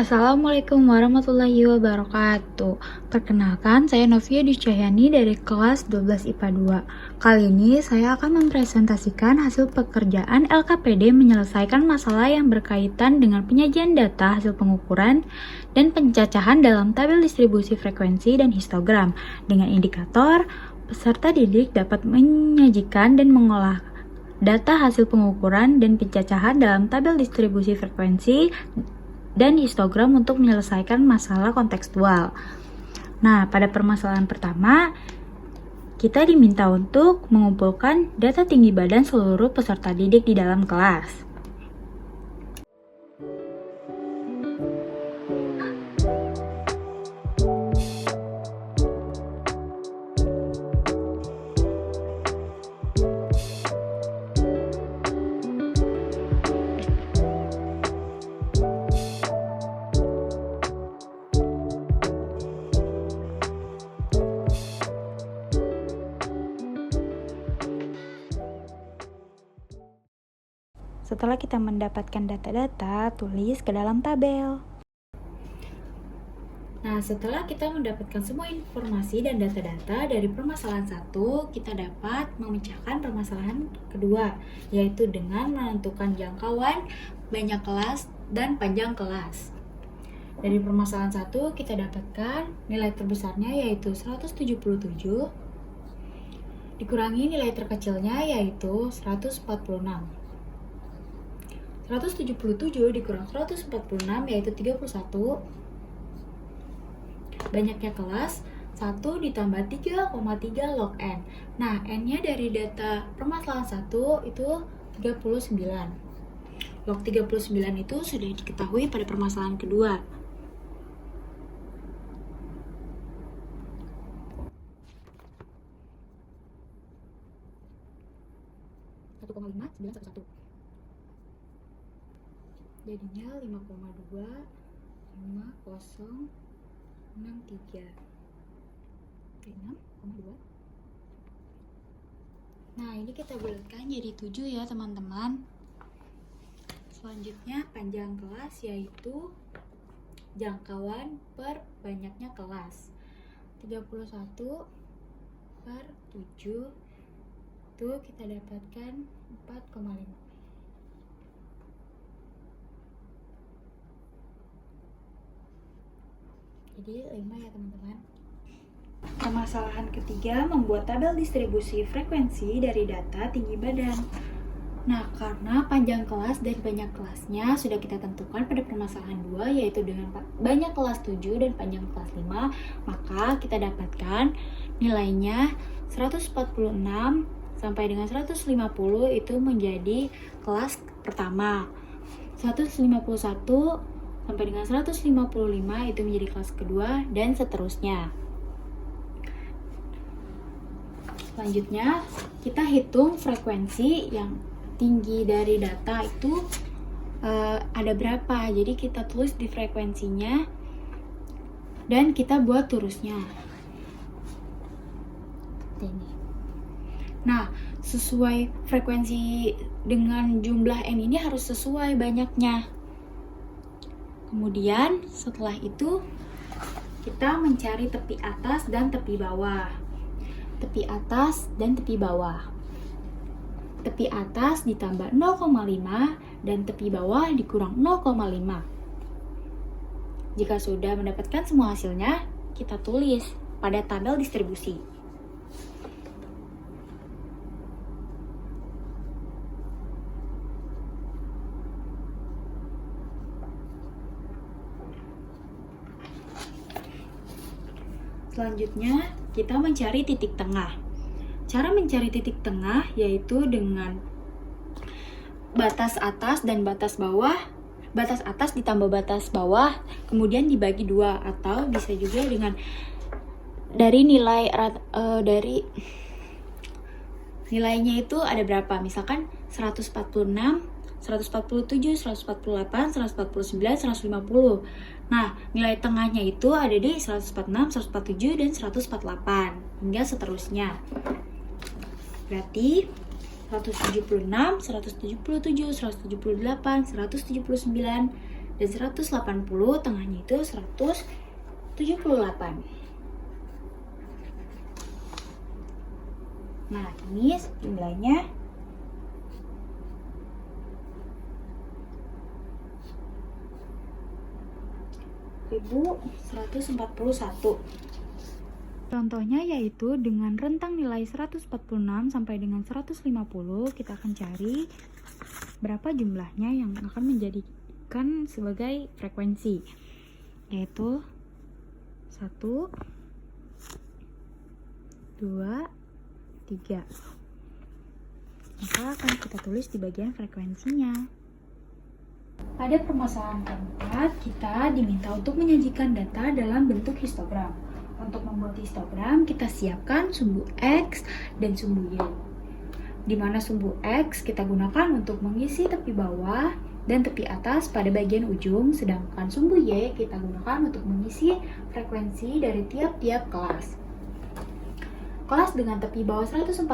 Assalamualaikum warahmatullahi wabarakatuh. Perkenalkan, saya Novia Cahyani dari kelas 12 IPA 2. Kali ini saya akan mempresentasikan hasil pekerjaan LKPD menyelesaikan masalah yang berkaitan dengan penyajian data hasil pengukuran dan pencacahan dalam tabel distribusi frekuensi dan histogram dengan indikator peserta didik dapat menyajikan dan mengolah data hasil pengukuran dan pencacahan dalam tabel distribusi frekuensi dan histogram untuk menyelesaikan masalah kontekstual. Nah, pada permasalahan pertama, kita diminta untuk mengumpulkan data tinggi badan seluruh peserta didik di dalam kelas. Setelah kita mendapatkan data-data, tulis ke dalam tabel. Nah, setelah kita mendapatkan semua informasi dan data-data dari permasalahan 1, kita dapat memecahkan permasalahan kedua, yaitu dengan menentukan jangkauan, banyak kelas, dan panjang kelas. Dari permasalahan 1, kita dapatkan nilai terbesarnya yaitu 177, dikurangi nilai terkecilnya yaitu 146. 177 dikurang 146 yaitu 31. Banyaknya kelas 1 ditambah 3,3 log N. Nah, N-nya dari data permasalahan 1 itu 39. Log 39 itu sudah diketahui pada permasalahan kedua. Jadinya 5,25063. 6,2. Nah, ini kita bulatkan jadi 7 ya, teman-teman. Selanjutnya panjang kelas yaitu jangkauan per banyaknya kelas. 31 per 7 itu kita dapatkan 4,5. Jadi 5 ya, teman-teman. Permasalahan ketiga, membuat tabel distribusi frekuensi dari data tinggi badan. Nah, karena panjang kelas dan banyak kelasnya sudah kita tentukan pada permasalahan 2, yaitu dengan banyak kelas 7 dan panjang kelas 5, maka kita dapatkan nilainya 146 sampai dengan 150 itu menjadi kelas pertama. 151 sampai dengan 155 itu menjadi kelas kedua, dan seterusnya. Selanjutnya, kita hitung frekuensi yang tinggi dari data itu ada berapa. Jadi kita tulis di frekuensinya dan kita buat turusnya. Nah, sesuai frekuensi dengan jumlah N ini harus sesuai banyaknya. Kemudian setelah itu kita mencari tepi atas dan tepi bawah. Tepi atas dan tepi bawah. Tepi atas ditambah 0,5 dan tepi bawah dikurang 0,5. Jika sudah mendapatkan semua hasilnya, kita tulis pada tabel distribusi. Selanjutnya, kita mencari titik tengah. Cara mencari titik tengah yaitu dengan batas atas dan batas bawah. Batas atas ditambah batas bawah, kemudian dibagi 2, atau bisa juga dengan dari nilai dari nilainya itu ada berapa. Misalkan 146, 147, 148, 149, 150. Nah, nilai tengahnya itu ada di 146, 147, dan 148, hingga seterusnya. Berarti 176, 177, 178, 179, dan 180, tengahnya itu 178. Nah, ini jumlahnya 1141. Contohnya yaitu dengan rentang nilai 146 sampai dengan 150, kita akan cari berapa jumlahnya yang akan menjadikan sebagai frekuensi, yaitu 1, 2, 3. Maka akan kita tulis di bagian frekuensinya. Pada permasalahan keempat, kita diminta untuk menyajikan data dalam bentuk histogram. Untuk membuat histogram, kita siapkan sumbu X dan sumbu Y. Di mana sumbu X kita gunakan untuk mengisi tepi bawah dan tepi atas pada bagian ujung, sedangkan sumbu Y kita gunakan untuk mengisi frekuensi dari tiap-tiap kelas. Kelas dengan tepi bawah 145,5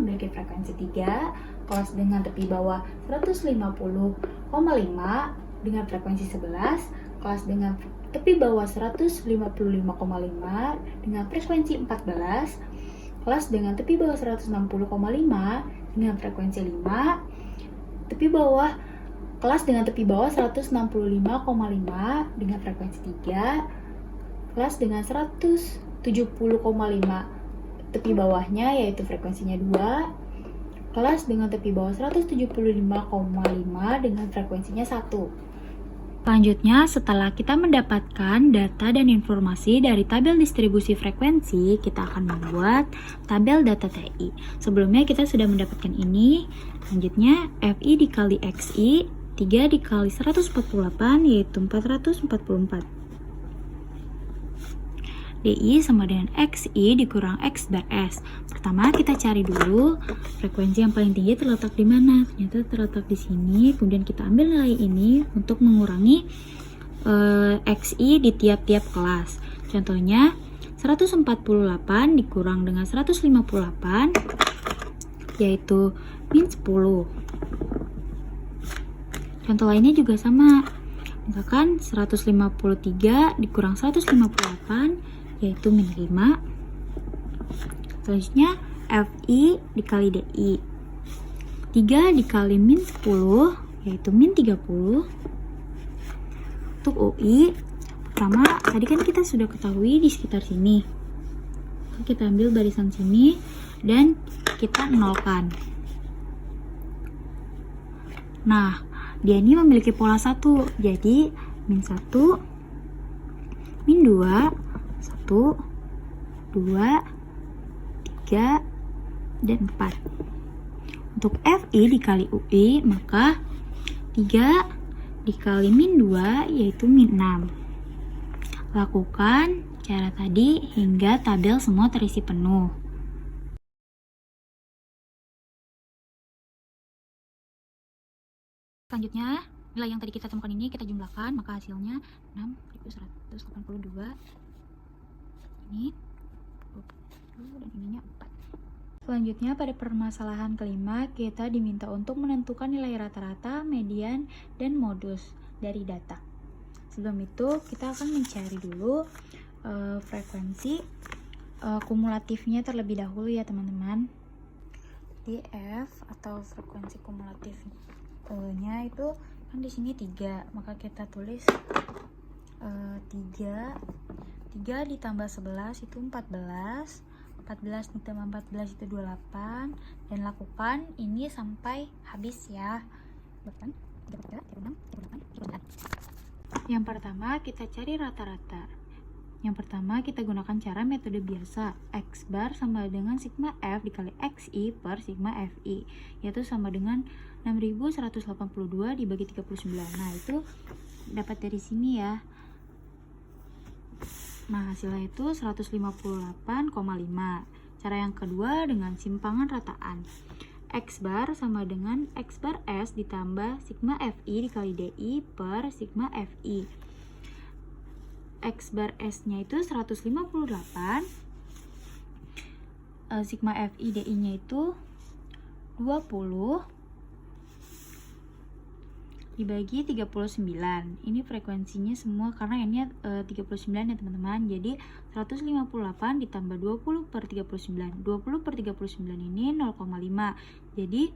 memiliki frekuensi 3, kelas dengan tepi bawah 150,5 dengan frekuensi 11, kelas dengan tepi bawah 155,5 dengan frekuensi 14, kelas dengan tepi bawah 160,5 dengan frekuensi 5, tepi bawah kelas dengan tepi bawah 165,5 dengan frekuensi 3, kelas dengan 170,5 tepi bawahnya yaitu frekuensinya 2, kelas dengan tepi bawah 175,5 dengan frekuensinya 1. Selanjutnya, setelah kita mendapatkan data dan informasi dari tabel distribusi frekuensi, kita akan membuat tabel data TI. Sebelumnya kita sudah mendapatkan ini. Selanjutnya, FI dikali XI, 3 dikali 148 yaitu 444. DI sama dengan XI dikurang X bar S. Pertama kita cari dulu frekuensi yang paling tinggi terletak di mana. Ternyata terletak di sini. Kemudian kita ambil nilai ini untuk mengurangi XI di tiap-tiap kelas. Contohnya 148 dikurang dengan 158 yaitu min 10. Contoh lainnya juga sama. Misalkan 153 dikurang 158 yaitu min 5. Selanjutnya FI dikali DI, 3 dikali min 10 yaitu min 30. Untuk UI, pertama tadi kan kita sudah ketahui di sekitar sini. Kita ambil barisan sini dan kita nolkan. Nah, dia ini memiliki pola 1, jadi min 1, min 2, 1, 2, 3, dan 4. Untuk FI dikali UI, maka 3 dikali min 2 yaitu min 6. Lakukan cara tadi hingga tabel semua terisi penuh. Selanjutnya, nilai yang tadi kita temukan ini kita jumlahkan, maka hasilnya 6.182. Ini 20 dan ininya 4. Selanjutnya pada permasalahan kelima kita diminta untuk menentukan nilai rata-rata, median, dan modus dari data. Sebelum itu kita akan mencari dulu frekuensi kumulatifnya terlebih dahulu ya teman-teman. Di F atau frekuensi kumulatifnya itu kan di sini 3, maka kita tulis 3 ditambah 11 itu 14, 14 ditambah 14 itu 28, dan lakukan ini sampai habis ya. Yang pertama kita cari rata-rata. Yang pertama kita gunakan cara metode biasa, X bar sama dengan sigma F dikali XI per sigma FI, yaitu sama dengan 6182 dibagi 39. Nah itu dapat dari sini ya. Nah, hasilnya itu 158,5. Cara yang kedua dengan simpangan rataan. X bar sama dengan X bar S ditambah sigma FI dikali DI per sigma FI. X bar S-nya itu 158. Sigma FI DI-nya itu 20. dibagi 39. Ini frekuensinya semua karena ini 39 ya teman-teman. Jadi 158 ditambah 20 per 39. 20 per 39 ini 0,5. Jadi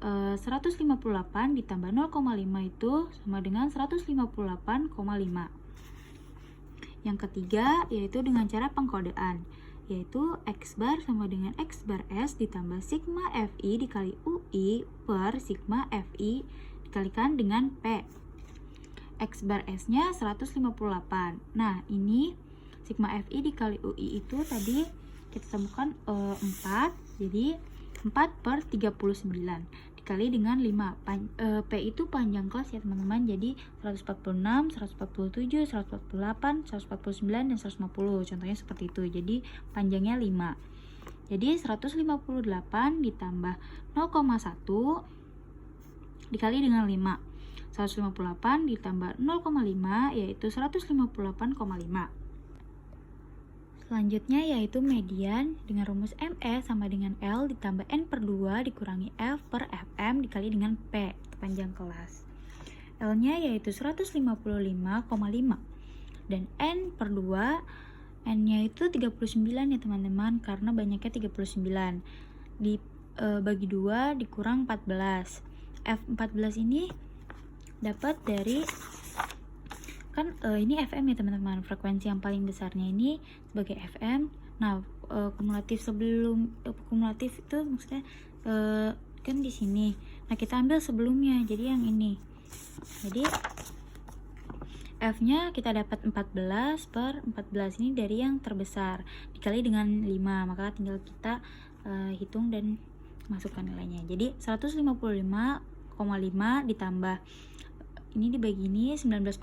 158 ditambah 0,5 itu sama dengan 158,5. Yang ketiga yaitu dengan cara pengkodean, yaitu X bar sama dengan X bar S ditambah sigma FI dikali UI per sigma FI dikalikan dengan P. X bar S nya 158. Nah ini sigma FI dikali UI itu tadi kita temukan 4, jadi 4 per 39 dikali dengan 5. P itu panjang kelas ya teman-teman, jadi 146, 147, 148, 149, dan 150. Contohnya seperti itu, jadi panjangnya 5. Jadi 158 ditambah 0,1 dikali dengan 5. 158 ditambah 0,5 yaitu 158,5. Selanjutnya yaitu median dengan rumus ME sama dengan L ditambah N per 2 dikurangi F per FM dikali dengan P, panjang kelas. L-nya yaitu 155,5 dan N per 2, N-nya itu 39 ya teman-teman, karena banyaknya 39. Bagi 2 dikurang 14. F14 ini dapat dari ini FM ya teman-teman, frekuensi yang paling besarnya ini sebagai FM. Nah kumulatif itu maksudnya kan di sini. Nah kita ambil sebelumnya, jadi yang ini. Jadi F nya kita dapat 14 per 14 ini dari yang terbesar dikali dengan 5, maka tinggal kita hitung dan masukkan nilainya. Jadi 155,5 ditambah ini dibagi ini 19,5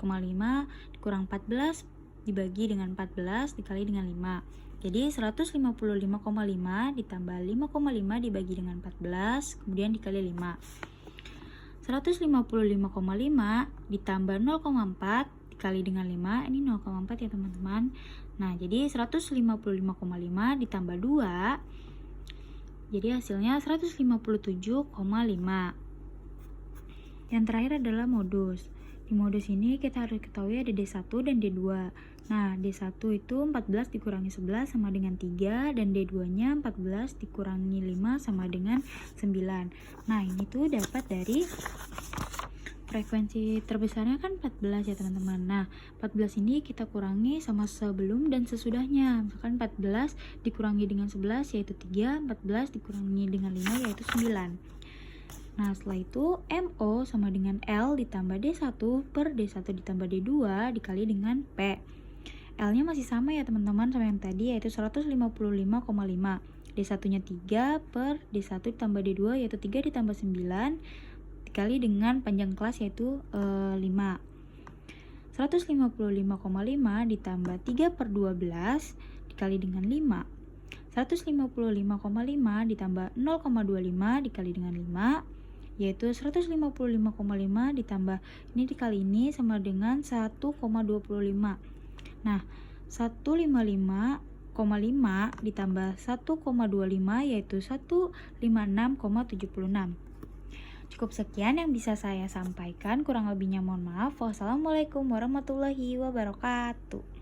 dikurang 14 dibagi dengan 14 dikali dengan 5. Jadi 155,5 ditambah 5,5 dibagi dengan 14 kemudian dikali 5. 155,5 ditambah 0,4 dikali dengan 5, ini 0,4 ya teman-teman. Nah jadi 155,5 ditambah 2, jadi hasilnya 157,5. Yang terakhir adalah modus. Di modus ini kita harus ketahui ada D1 dan D2. Nah, D1 itu 14 dikurangi 11 sama dengan 3, dan D2-nya 14 dikurangi 5 sama dengan 9. Nah, ini tuh dapat dari frekuensi terbesarnya kan 14 ya teman-teman. Nah, 14 ini kita kurangi sama sebelum dan sesudahnya. Misalkan 14 dikurangi dengan 11 yaitu 3, 14 dikurangi dengan 5 yaitu 9. Nah, setelah itu MO sama dengan L ditambah D1 per D1 ditambah D2 dikali dengan P. L-nya masih sama ya teman-teman sama yang tadi, yaitu 155,5. D1-nya 3 per D1 ditambah D2 yaitu 3 ditambah 9 dikali dengan panjang kelas yaitu 5. 155,5 ditambah 3 per 12 dikali dengan 5. 155,5 ditambah 0,25 dikali dengan 5 yaitu 155,5 ditambah ini dikali ini sama dengan 1,25. Nah 155,5 ditambah 1,25 yaitu 156,76. Cukup sekian yang bisa saya sampaikan, kurang lebihnya mohon maaf. Wassalamualaikum warahmatullahi wabarakatuh.